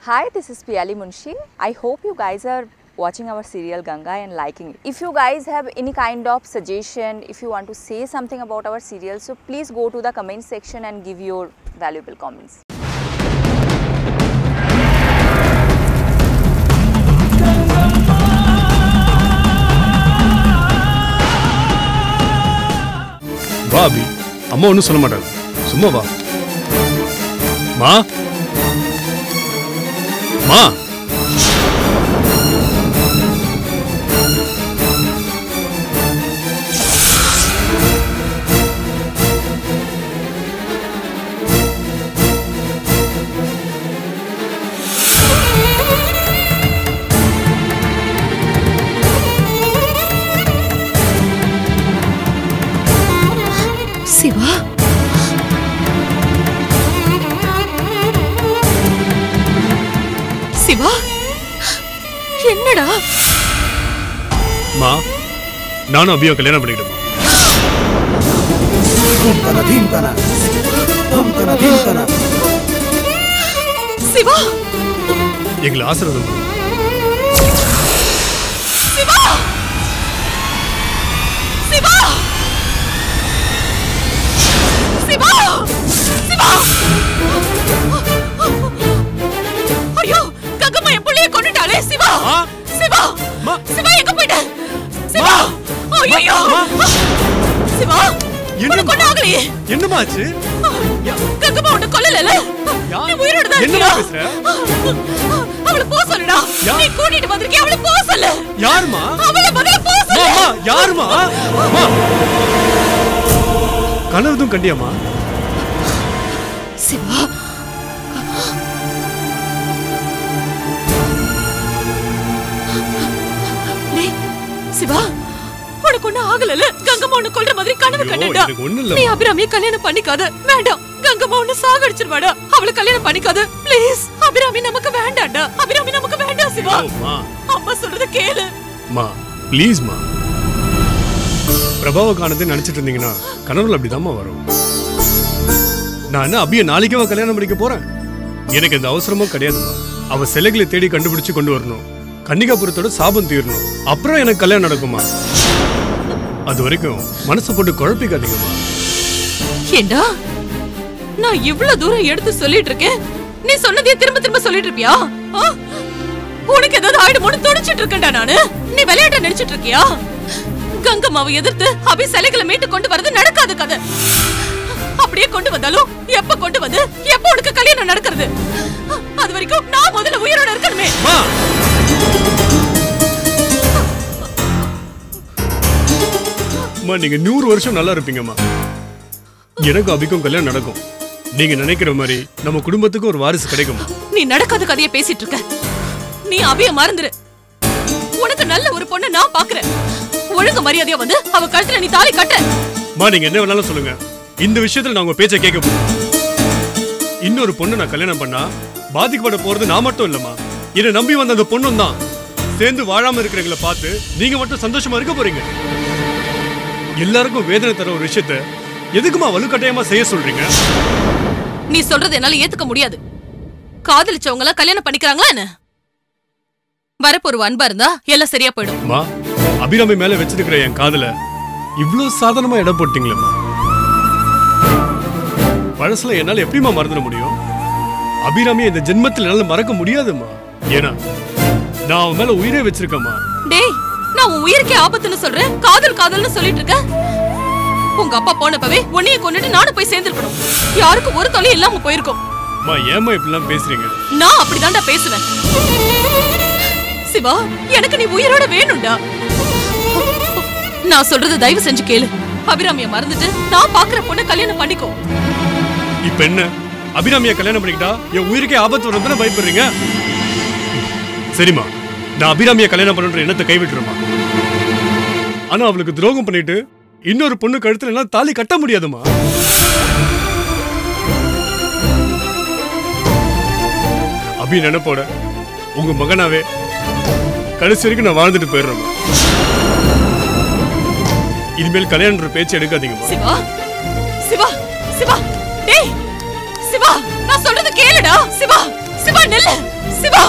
Hi, this is Piyali Munshi. I hope you guys are watching our serial Ganga and liking it. If you guys have any kind of suggestion, if you want to say something about our serial, so please go to the comment section and give your valuable comments. வா அபி, அம்மா ஒன்றும் சொல்ல மாட்டாங்க, சும்மா வா. மா மா சிவா, சிவா, என்னடா? மா, நானும் அபியும் கல்யாணம் பண்ணிக்கிட்டோம். சிவா, எங்களை ஆசீர்வாதம் பண்ணு. சிவா, சிவா, சிவா, சிவா. ஐயோ, கங்கம்மா என் புள்ளைய கொன்னுட்டாளே. சிவா, சிவா, சிவா எங்க போயிட்ட? சிவா, ஐயோ, சிவா, என்ன கொன்னாங்களே? என்னமா ஆச்சு? கங்கம்மா உன்னை கொல்லல. நீ உயிரோட தான் என்னமா இருக்கியா? பேசுற? அவளை போ சொல்லுடா. நீ கூட்டிட்டு வந்திருக்கிய, அவளை போ சொல்லு. யாருமா? அவளை முதல்ல போ சொல்லு. அம்மா, யாருமா? அம்மா, கனவுதும் கண்டியாமா? சிவா, சிவா, உனக்கு ஒண்ணு ஆகல. கங்கம்மா உன்னை கொல்ற மாதிரி கனவு கண்டா. நீ அபிராமியை கல்யாணம் பண்ணிக்காத. வேண்டாம், கங்கம்மா உன்னை சாகடிச்சிருவாடா. அவளை கல்யாணம் பண்ணிக்காத ப்ளீஸ். அபிராமி நமக்கு வேண்டாம்டா. அபிராமி நமக்கு வேண்டாம் சிவா. அம்மா சொல்றத கேளு. மா, ப்ளீஸ் மா. பிரபாவ காணத்தை நினைச்சிட்டு இருந்தீங்கன்னா கனவுல அப்படிதாம்மா வரும். நான் என்ன அபியை நாளைக்கே கல்யாணம் பண்ணிக்க போறேன்? எனக்கு எந்த அவசரமும் கிடையாதுமா. அவ சிலைகளை தேடி கண்டுபிடிச்சு கொண்டு வரணும். கன்னிகாபுரத்தோட சாபம் தீரணும். அப்புறம் எனக்கு கல்யாணம் நடக்குமா? அது வரைக்கும் மனசு போட்டு குழப்பிக்காதீங்கம்மா. ஏண்டா, நான் இவ்வளவு தூரம் எடுத்து சொல்லிட்டு இருக்கேன். நீ சொன்னதே திரும்ப திரும்ப சொல்லிட்டு இருப்பியா? உனக்கு ஏதாவது ஆயிடுமோன்னு துடிச்சிட்டு இருக்கேன்டா நானு. நீ விளையாட்ட நினைச்சிட்டு இருக்கியா? கங்கம்மாவை எதிர்த்து அபி சிலைகளை மீட்டு கொண்டு வரது நடக்காது கதை. அப்படியே கொண்டு வந்தாலும் எப்ப கொண்டு வந்து எப்ப உனக்கு கல்யாணம் நடக்கிறது? அது வரைக்கும் நான் முதல்ல உயிரோட இருக்கணுமே. நீங்க 100 வருஷம் நல்லா இருப்பீங்கம்மா. எனக்கும் அபிக்கும் கல்யாணம் நடக்கும். நீங்க நினைக்கிற மாதிரி நம்ம குடும்பத்துக்கு ஒரு வாரிசு கிடைக்குமா? நீ நடக்காத கதையை பேசிட்டு இருக்க. நீ அபிய மறந்துரு. உனக்கு நல்ல ஒரு பொண்ணை நான் பாக்குறேன். ஒழுங்கு மரியாதையா வந்து அவ கழுத்துல நீ தாலி கட்ட. நீங்க என்ன வேணாலும் சொல்லுங்க. இந்த விஷயத்துல நான் உங்க பேச்சை கேட்க போறேன். இன்னொரு பொண்ணு நான் கல்யாணம் பண்ணா பாதிக்கப்பட போறது நான் மட்டும் இல்லம்மா. என்னை நம்பி வந்த அந்த பொண்ணும் தான். சேர்ந்து வாழாம இருக்கிறவங்களை பார்த்து நீங்க மட்டும் சந்தோஷமா இருக்க போறீங்க. எல்லாருக்கும் வேதனை தர ஒரு விஷயத்தை எதுக்குமா வலுக்கட்டாயமா செய்ய சொல்றீங்க? நீ சொல்றது என்னால ஏத்துக்க முடியாது. காதலிச்சவங்க எல்லாம் கல்யாணம் பண்ணிக்கிறாங்களா என்ன? வரப்போ ஒரு அன்பா இருந்தா எல்லாம் சரியா போயிடும். அபிராமி மேல வச்சிருக்கிற என் காதல இவ்ளோ சாதாரணமா இடம் போட்டீங்களேம்மா. பழசுல என்னால எப்படிமா மறந்துட முடியும்? அபிராமி இந்த ஜென்மத்தில் என்னால மறக்க முடியாதுமா. ஏன்னா நான் அவன் மேல உயிரே வச்சிருக்கேம்மா. டேய், நான் உன் உயிருக்கே ஆபத்துன்னு சொல்றேன். காதல் காதல்னு சொல்லிட்டு இருக்க. உங்க அப்பா போனப்பவே உன்னைய கொன்னுட்டு நானும் போய் சேர்ந்திருக்கணும். யாருக்கும் ஒரு தொல்லை இல்லாம போயிருக்கும். ஏமா இப்படிலாம் பேசுறீங்க? நான் அப்படிதான்டா பேசுவேன். சிவா, எனக்கு நீ உயிரோட வேணும்டா. நான் சொல்றது தயவு செஞ்சு கேளு. அபிராமிய மறந்துட்டு நான் பாக்குற பொண்ணை கல்யாணம் பண்ணிக்கோ. இப்ப என்ன, அபிராமிய கல்யாணம் பண்ணிக்கிட்டா என் உயிருக்கே ஆபத்து வரும்னு பயப்படுறீங்க? சரிம்மா, நான் அபிராமிய கல்யாணம் பண்ணுற எண்ணத்தை கைவிட்டுருமா. ஆனா அவளுக்கு துரோகம் பண்ணிட்டு இன்னொரு பொண்ணு கழுத்துல எல்லாம் தாலி கட்ட முடியாதுமா. அபி நினைப்போட உங்க மகனாவே கடைசி வரைக்கும் நான் வாழ்ந்துட்டு போயிடுறேன். இனிமேல் கல்யாணம்ன்ற பேச்சு எடுக்காதீங்க. சிவா, சிவா, சிவா, டேய், சிவா, நான் சொல்றது கேளுடா. சிவா, சிவா நில்லு. சிவா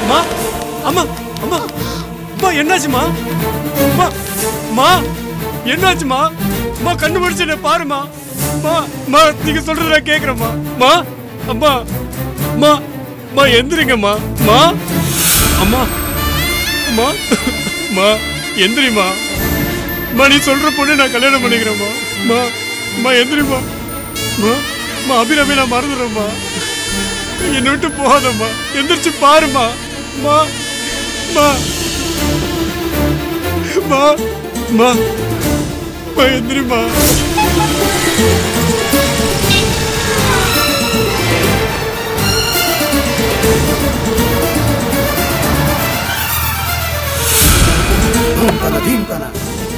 மா அம்மா அம்மா அம்மா என்னாச்சுமா மா மா என்னாச்சுமா மா கண்ணு முடிச்சு பாருமா மா மா நீங்க சொல்றத நான் கேக்குறேம்மா மா அம்மா மா மா எந்திரிங்கம்மா மா அம்மா மா மா எந்திரிமா மா நீ சொல்ற பொண்ணு நான் கல்யாணம் பண்ணிக்கிறேம்மா மா மா எந்திரிமா மா மா அபிராமி நான் மறந்துடுறேம்மா என்னை விட்டு போகாதம்மா எந்திரிச்சு பாருமா மா மா மா மா மா எந்திரிமா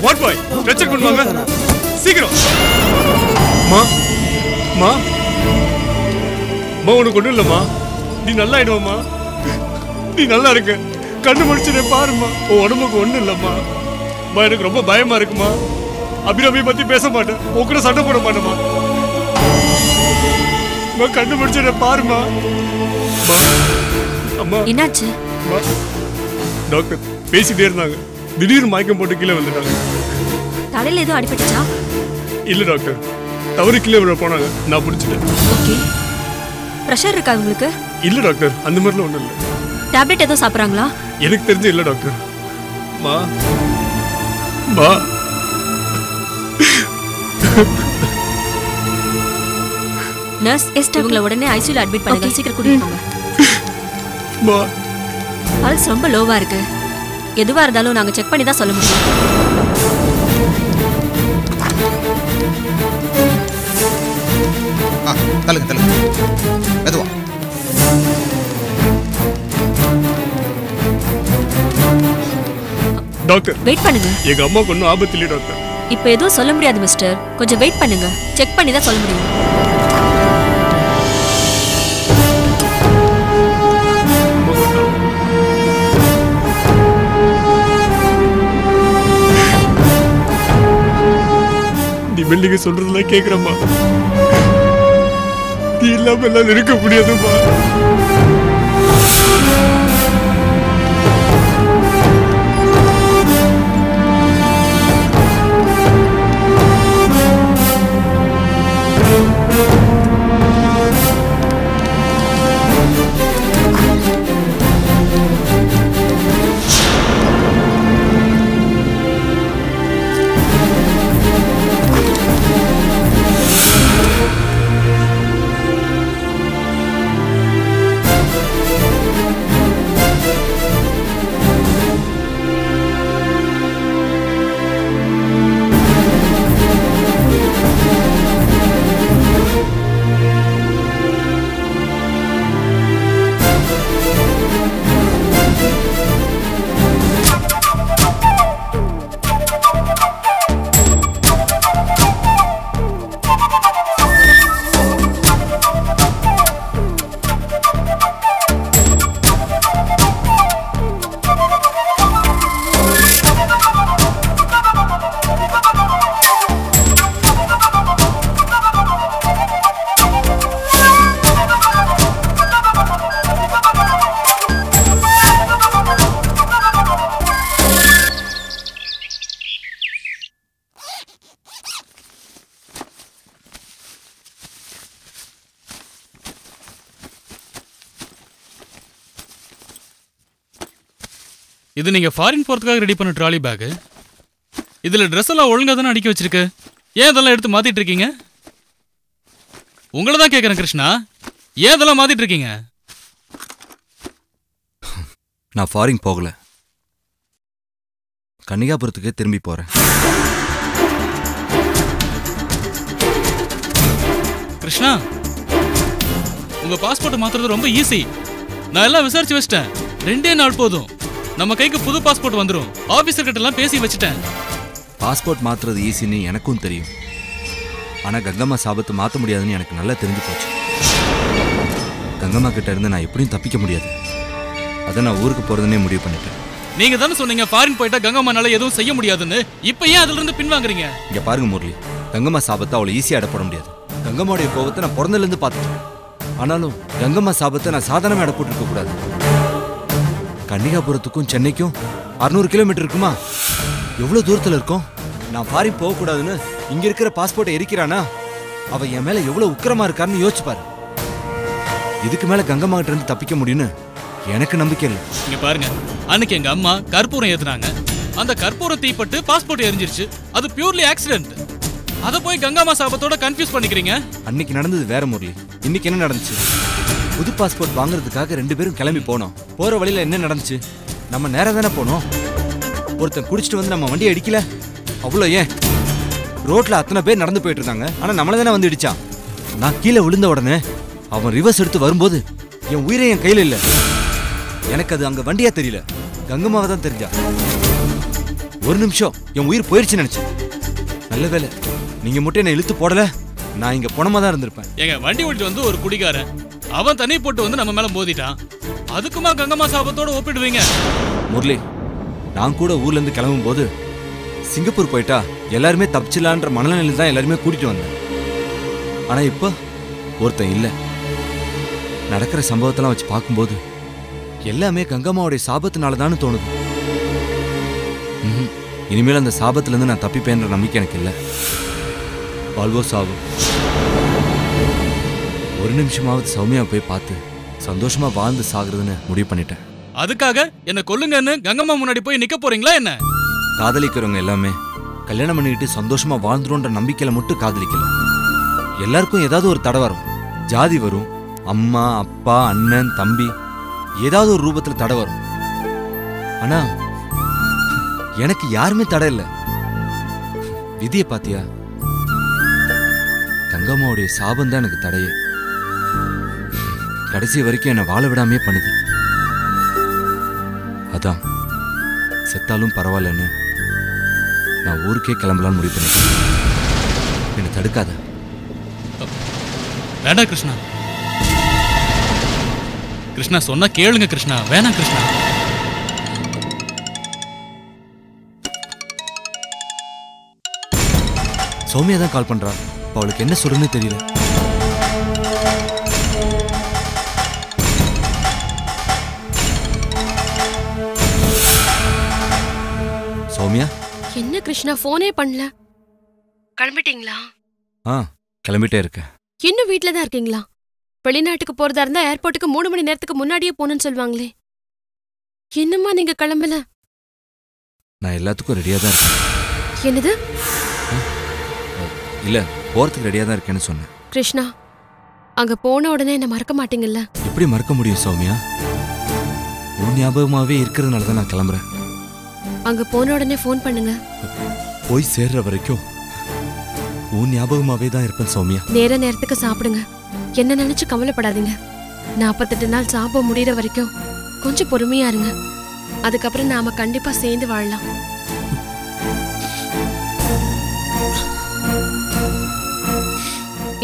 வாட் பாய் ஸ்ட்ரெச்சர் கொண்டு வாங்க சீக்கிரம் மா மா மா உனக்கு ஒண்ணும் இல்லம்மா நீ நல்லா ஆயிடுவாம்மா நீ நல்லா இருக்க கண்ணு முடிச்சுட்டே பாருமா உன் உடம்புக்கு ஒண்ணும் இல்லம்மா மா எனக்கு ரொம்ப பயமா இருக்குமா அபிராமியை பத்தி பேச மாட்டேன் உங்க சண்டை போட மாட்டேமா மா கண்ணு முடிச்சுட்டே பாருமா மா அம்மா என்னாச்சு மா டாக்டர் பேசிட்டே இருந்தாங்க திடீர்னு மயக்கம் போட்டு கீழே வந்துட்டாங்க தலையில ஏதோ அடிபட்டுச்சா இல்ல டாக்டர் தவறு கீழே விட போனாங்க நான் பிடிச்சிட்டேன் ஓகே பிரஷர் இருக்கா உங்களுக்கு இல்ல டாக்டர் அந்த மாதிரிலாம் ஒண்ணும் இல்ல டேப்லெட் ஏதோ சாப்பிடுறாங்களா எனக்கு தெரிஞ்சு இல்ல டாக்டர் மா மா நர்ஸ் இவங்கள உடனே ஐசியூல அட்மிட் பண்ணுங்க சீக்கிரம் கூட்டிட்டு போங்க மா பல்ஸ் ரொம்ப லோவா இருக்கு எதுவா இருந்தாலும் நாங்க செக் பண்ணி தான் சொல்ல முடியும் தள்ளுங்க தள்ளுங்க மெதுவா டாக்டர் வெயிட் பண்ணுங்க எங்க அம்மாக்கு ஒன்றும் ஆபத்து இல்லை டாக்டர் இப்போ எதுவும் சொல்ல முடியாது மிஸ்டர் கொஞ்சம் வெயிட் பண்ணுங்க செக் பண்ணி தான் சொல்ல முடியும் நீ மெல்லிங்க சொல்றதெல்லாம் கேக்குறம்மா நீ இல்லாம எல்லாம் இருக்க முடியாதும்மா இது நீங்க ஃபாரின் போறதுக்காக ரெடி பண்ண ட்ராலி பேக். இதுல ட்ரெஸ் எல்லாம் ஒழுங்கா தானே அடிக்க வச்சிருக்கு. ஏன் இதெல்லாம் எடுத்து மாத்திட்டு இருக்கீங்க? உங்களை தான் கேட்கறேன் கிருஷ்ணா, ஏன் இதெல்லாம் மாத்திட்டு இருக்கீங்க? நான் ஃபாரின் போகல, கன்னிகாபுரத்துக்கு திரும்பி போறேன். கிருஷ்ணா, உங்க பாஸ்போர்ட் மாத்துறது ரொம்ப ஈஸி. நான் எல்லாம் விசாரிச்சு வச்சிட்டேன். 2 நாள் போதும், நம்ம கைக்கு புது பாஸ்போர்ட் வந்துடும். ஆபீசர் கிட்ட எல்லாம் பேசி வச்சிட்டேன். பாஸ்போர்ட் மாத்துறது ஈஸின்னு எனக்கும் தெரியும். ஆனா கங்கம்மா சாபத்தை மாற்ற முடியாதுன்னு எனக்கு நல்லா தெரிஞ்சு போச்சு. கங்கம்மா கிட்ட இருந்து நான் எப்படியும் தப்பிக்க முடியாது. அதை நான் ஊருக்கு போறதுன்னே முடிவு பண்ணிட்டேன். நீங்க தானே சொன்னீங்க ஃபாரின் போயிட்டா கங்கம்மானால எதுவும் செய்ய முடியாதுன்னு. இப்போ ஏன் அதுல இருந்து பின்வாங்குறீங்க? இங்க பாருங்க முரளி, கங்கம்மா சாபத்தை அவ்வளவு ஈஸியா அடப்பட முடியாது. கங்கம்மாவுடைய கோபத்தை நான் பிறந்ததுல இருந்து பார்த்துட்டேன். ஆனாலும் கங்கம்மா சாபத்தை நான் சாதாரணமாக இட போட்டுருக்க கூடாது. கன்னிகாபுரத்துக்கும் சென்னைக்கும் 600 கிலோமீட்டர் இருக்குமா? எவ்வளவு தூரத்துல இருக்கும்? நான் ஃபாரின் போகக்கூடாதுன்னு இங்க இருக்கிற பாஸ்போர்ட்டை எரிக்கிறானா அவ என் மேல எவ்வளவு உக்கிரமா இருக்காருன்னு யோசிச்சு பாரு. இதுக்கு மேல கங்கம்மா கிட்ட இருந்து தப்பிக்க முடியும்னு எனக்கு நம்பிக்கை இல்லை. இங்க பாருங்க, அன்னைக்கு எங்க அம்மா கற்பூரம் ஏத்துனாங்க. அந்த கற்பூரம் தீப்பட்டு பாஸ்போர்ட் எரிஞ்சிருச்சு. அது பியூர்லி ஆக்சிடென்ட். அத போய் கங்கம்மா சாபத்தோட கன்ஃபியூஸ் பண்ணிக்கிறீங்க. அன்னைக்கு நடந்தது வேற முரளி. இன்னைக்கு என்ன நடந்துச்சு? புது பாஸ்போர்ட் வாங்குறதுக்காக 2 பேரும் கிளம்பி போனோம். போற வழியில என்ன நடந்துச்சு? நம்ம நேரா தானே போனோம். ஒருத்தன் குடிச்சிட்டு வந்து நம்ம வண்டியை அடிக்கல. அவ்வளோ ஏன் ரோட்ல அத்தனை பேர் நடந்து போயிட்டு இருந்தாங்க. ஆனா நம்மள தானே வந்து இடிச்சான். நான் கீழே விழுந்த உடனே அவன் ரிவர்ஸ் எடுத்து வரும்போது என் உயிரை என் கையில இல்ல. எனக்கு அது அங்க வண்டியா தெரியல, கங்கம்மாவை தான் தெரிஞ்சா. ஒரு நிமிஷம் என் உயிர் போயிடுச்சுன்னு நினைச்சேன். நல்ல வேலை நீங்க மட்டும் என்ன இழுத்து போடல. நான் இங்க பணமா தான் இருந்திருப்பேன். எங்க வண்டி ஓட்டிட்டு வந்து ஒரு குடிகாரன் அவன் தண்ணி போட்டு வந்து நம்ம மேல மோதிட்டான். அதுக்குமா கங்கம்மா சாபத்தோட ஒப்பிடுவீங்க? முரளி, நான் கூட ஊர்ல இருந்து கிளம்பும் போது சிங்கப்பூர் போயிட்டா எல்லாருமே தப்பிச்சிடலான்ற மனநிலையில் தான் எல்லாருமே கூட்டிட்டு வந்தேன். ஆனா இப்ப ஒருத்தன் இல்ல. நடக்கிற சம்பவத்தெல்லாம் வச்சு பார்க்கும்போது எல்லாமே கங்கம்மாவுடைய சாபத்தினால தான் தோணுது. இனிமேல் அந்த சாபத்துல இருந்து நான் தப்பிப்பேன்ற நம்பிக்கை எனக்கு இல்லை. வாழ்வோ சாவோ. ஒரு நிமிஷமாவது சௌமியா போய் பார்த்து சந்தோஷமா வாழ்ந்து சாகுறதுன்னு முடிவு பண்ணிட்டேன். அதுக்காக என்ன கொல்லுங்கன்னு கங்கம்மா முன்னாடி போய் நிக்க போறீங்களா என்ன? காதலிக்கிறவங்க எல்லாமே கல்யாணம் பண்ணிக்கிட்டு சந்தோஷமா வாழ்ந்துருன்ற நம்பிக்கையில மட்டும் காதலிக்கல. எல்லாருக்கும் ஏதாவது ஒரு தடை வரும். ஜாதி வரும், அம்மா அப்பா அண்ணன் தம்பி ஏதாவது ஒரு ரூபத்துல தடை வரும். ஆனா எனக்கு யாருமே தடை இல்லை. விதியை பாத்தியா? கங்கம்மாவுடைய சாபம் தான் எனக்கு தடையே. கடைசி வரைக்கும் என்னை வாழ விடாமே பண்ணுது. அதான் செத்தாலும் பரவாயில்லன்னு நான் ஊருக்கே கிளம்பலான்னு முடிவு பண்ணிட்டேன். என்னை தடுக்காத. வேண்டாம் கிருஷ்ணா. கிருஷ்ணா சொன்னா கேளுங்க கிருஷ்ணா. வேணாம் கிருஷ்ணா. சௌமியா தான் கால் பண்றா. அவளுக்கு என்ன சொல்றதுன்னு தெரியல. சௌமியா, என்ன கிருஷ்ணா போனே பண்ணல? கிளம்பிட்டீங்களா? கிளம்பிட்டே இருக்கேன். இன்னும் வீட்ல தான் இருக்கீங்களா? வெளிநாட்டுக்கு போறதா இருந்தா ஏர்போர்ட்டுக்கு 3 மணி நேரத்துக்கு முன்னாடியே போகணும்னு சொல்லுவாங்களே. என்னம்மா நீங்க கிளம்பல? நான் எல்லாத்துக்கும் ரெடியா தான் இருக்கேன். என்னது? இல்ல, போறதுக்கு ரெடியா தான் இருக்கேன்னு சொன்னேன். கிருஷ்ணா, அங்க போன உடனே என்ன மறக்க மாட்டீங்கல்ல? எப்படி மறக்க முடியும் சௌமியா? உன் ஞாபகமாவே இருக்கிறதுனால தான் நான் கிளம்புறேன். அங்க போன உடனே ஃபோன் பண்ணுங்க. போய் சேர்ற வரைக்கும் உன் ஞாபகமாவே தான் இருப்பேன் சௌமியா. நேரத்துக்கு சாப்பிடுங்க. என்ன நினைச்சு கவலைப்படாதீங்க. 48 நாள் சாபம் முடிகிற வரைக்கும் கொஞ்சம் பொறுமையா இருங்க. அதுக்கப்புறம் நாம கண்டிப்பா சேர்ந்து வாழலாம்.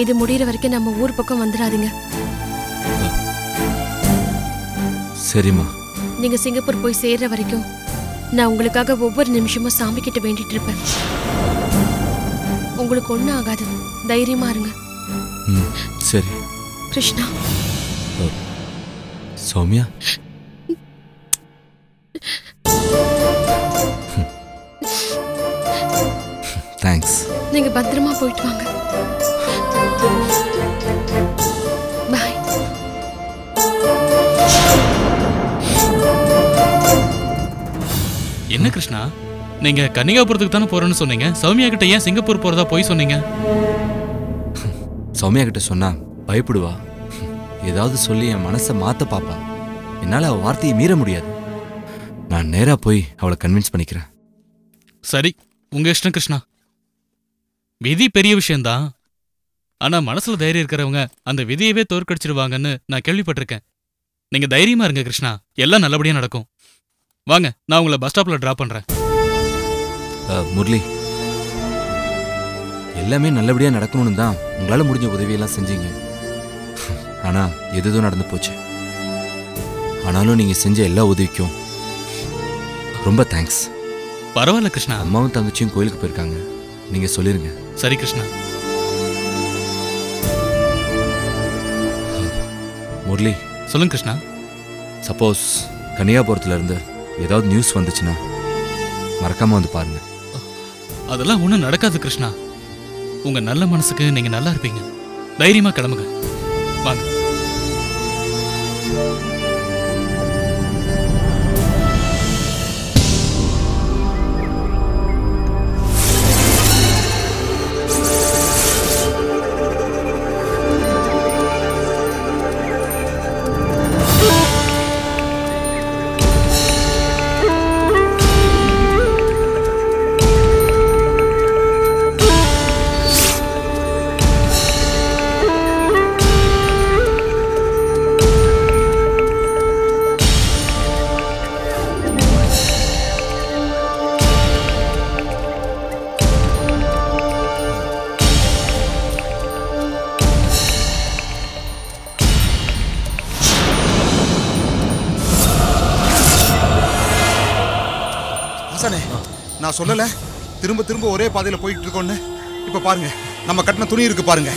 இது முடிகிற வரைக்கும் நம்ம ஊர் பக்கம் வந்துடாதீங்க. சரிம்மா. நீங்க சிங்கப்பூர் போய் சேர்ற வரைக்கும் நான் உங்களுக்காக ஒவ்வொரு நிமிஷமும் சாமி கிட்ட வேண்டிட்டு இருப்பேன். உங்களுக்கு ஒண்ணும் ஆகாது, தைரியமா இருங்க. சரி கிருஷ்ணா. சௌமியா, தேங்க்ஸ். நீங்க பத்திரமா போயிட்டு வாங்க. பாய். என்ன கிருஷ்ணா, நீங்க கன்னிகாபுரத்துக்கு தானே போறேன்னு சொன்னீங்க. சௌமியா கிட்ட ஏன் சிங்கப்பூர் போறதா போய் சொன்னீங்க? சௌமியா கிட்ட சொன்னா பயப்படுவா. ஏதாவது சொல்லி என் மனசை மாத்த பாப்பா. என்னால அவ வார்த்தையை மீற முடியாது. நான் நேரா போய் அவளை கன்வின்ஸ் பண்ணிக்கிறேன். சரி, உங்க இஷ்டம் கிருஷ்ணா. விதி பெரிய விஷயம்தான். ஆனா மனசுல தைரியம் இருக்கிறவங்க அந்த விதியவே தோற்கடிச்சிருவாங்கன்னு நான் கேள்விப்பட்டிருக்கேன். நீங்க தைரியமா இருங்க கிருஷ்ணா, எல்லாம் நல்லபடியா நடக்கும். வாங்க, நான் உங்களை பஸ் ஸ்டாப்ல டிராப் பண்றேன். முரளி, எல்லாமே நல்லபடியா நடக்கணும்னு தான் உங்களால முடிஞ்ச உதவியெல்லாம் செஞ்சீங்க. ஆனா எதுவும் நடந்து போச்சு. ஆனாலும் நீங்க செஞ்ச எல்லா உதவிக்கும் ரொம்ப தேங்க்ஸ். பரவாயில்ல கிருஷ்ணா. அம்மாவும் தங்கச்சியும் கோயிலுக்கு போயிருக்காங்க, நீங்க சொல்லிருங்க. சரி கிருஷ்ணா. முரளி, சொல்லுங்க கிருஷ்ணா. சப்போஸ் கன்னியாபுரத்துல இருந்து ஏதாவது நியூஸ் வந்துச்சுன்னா மறக்காம வந்து பாருங்க. அதெல்லாம் ஒண்ணும் நடக்காது கிருஷ்ணா. உங்க நல்ல மனசுக்கு நீங்க நல்லா இருப்பீங்க. தைரியமா கிளம்புங்க. வாங்க. நான் சொல்லல திரும்ப திரும்ப ஒரே பாதையில போயிட்டு இருக்கோன்னு. இப்ப பாருங்க, நம்ம கட்டின துணி இருக்கு பாருங்க.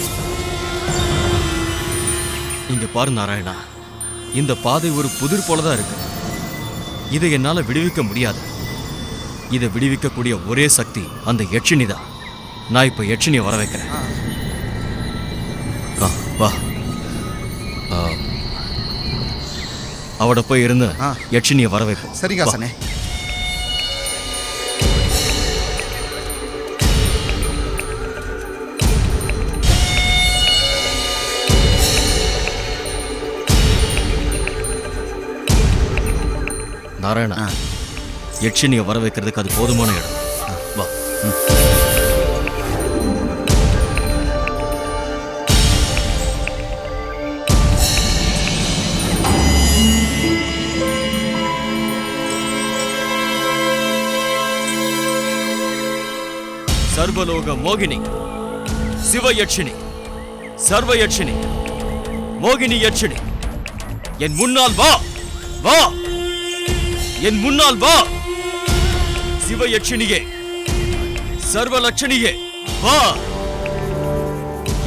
இங்க பாரு நாராயணா, இந்த பாதை ஒரு புதிர் போலதான் இருக்கு. இதை என்னால விடுவிக்க முடியாது. இதை விடுவிக்கக்கூடிய ஒரே சக்தி அந்த யட்சினி தான். நான் இப்ப யட்சினியை வர வைக்கிறேன். வா. அவட போய் இருந்து யட்சினியை வர வைப்போம். சரிங்க ஆசனே. நாராயணா, யட்சினியை வர வைக்கிறதுக்கு அது போதுமான இடம். வா. சர்வலோக மோகினி, சிவ யட்சினி, சர்வ யட்சினி, மோகினி யட்சினி, என் முன்னால் வா. வா, என் முன்னால் வா. சிவ யட்சினியே, சர்வ லட்சணியே, வா.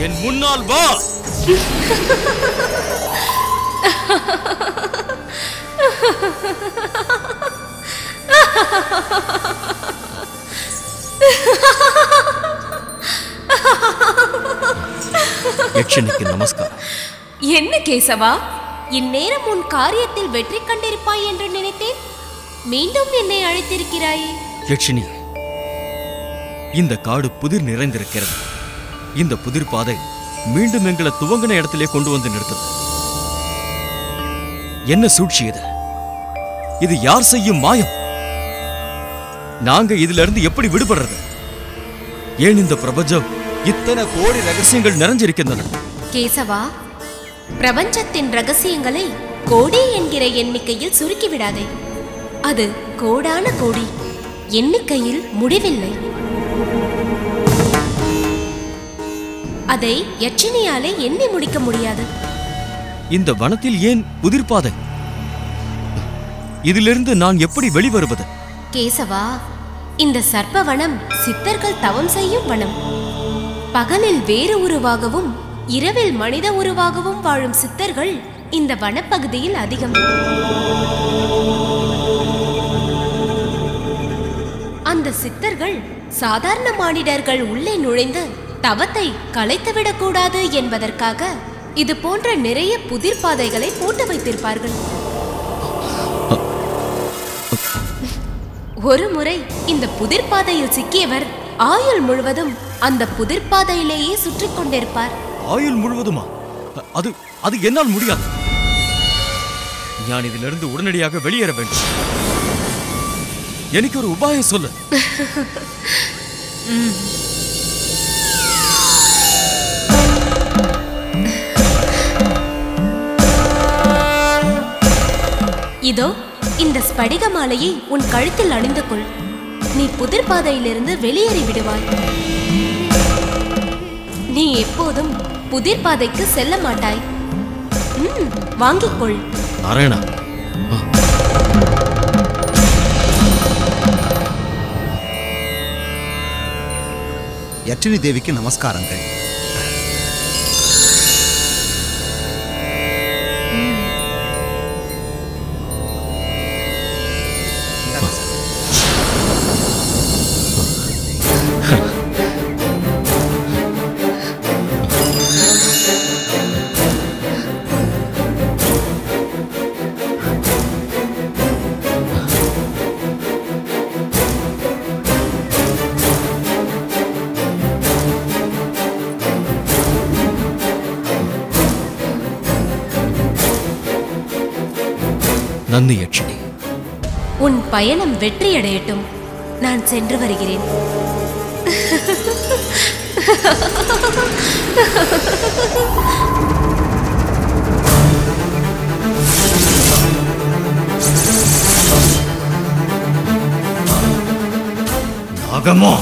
என் முன்னால் வா. யட்சினிக்கு நமஸ்காரம். என்ன கேசவா, இந்நேரம் உன் காரியத்தில் வெற்றி கண்டிருப்பாய் என்று நினைத்தேன். மீண்டும் என்னை அழைத்திருக்கிறாயே. யட்சினி, இந்த காடு புதிர் நிறைந்திருக்கிறது. இந்த புதிர் பாதை மீண்டும் எங்களை துவங்கின இடத்திலே கொண்டு வந்து நிறுத்தது. என்ன சூழ்ச்சி இது? இது யார் செய்யும் மாயம்? நாங்க இதுல இருந்து எப்படி விடுபடுறது? ஏன் இந்த பிரபஞ்சம் இத்தனை கோடி ரகசியங்கள் நிறைஞ்சிருக்கின்றன? கேசவா, பிரபஞ்சத்தின் ரகசியங்களை கோடி என்கிற எண்ணிக்கையில் சுருக்கிவிடாதே. அது கோடான கோடி, எண்ணிக்கையில் முடிவில்லை. அதை யட்சினியாலே எண்ணி முடிக்க முடியாது. இந்த வனத்தில் ஏன் புதிர்பாதை? இதிலிருந்து நான் எப்படி வெளிவருவது? கேசவா, இந்த சர்ப்பவனம் சித்தர்கள் தவம் செய்யும் வனம். பகலில் வேறு உருவாகவும் இரவில் மனித உருவாகவும் வாழும் சித்தர்கள் இந்த வனப்பகுதியில் அதிகம். அந்த சித்தர்கள் சாதாரண மானிடர்கள் உள்ளே நுழைந்து தவத்தை கலைத்துவிடக் கூடாது என்பதற்காக இது போன்ற நிறைய புதிர் பாதைகளை போட்டு வைத்திருப்பார்கள். ஒரு முறை இந்த புதிர் பாதையில் சிக்கியவர் ஆயுள் முழுவதும் அந்த புதிர் பாதையிலேயே சுற்றி கொண்டிருப்பார். ஆயுள் முழுவதுமா? அது என்னால் முடியாது. நான் இதிலிருந்து உடனடியாக வெளியேற வேண்டும். எனக்கு ஒரு உபாயம் சொல்லு. இதோ இந்த ஸ்படிக மாலையை உன் கழுத்தில் அணிந்து கொள். நீ புதிர் பாதையிலிருந்து வெளியேறி விடுவாய். நீ எப்போதும் புதிர் பாதைக்கு செல்ல மாட்டாய். வாங்கிக்கொள். நாராயணா, யட்சினி தேவிக்கு நமஸ்காரங்கள். நன்றி யட்சினி. உன் பயணம் வெற்றியடையட்டும். நான் சென்று வருகிறேன். நாகம்மா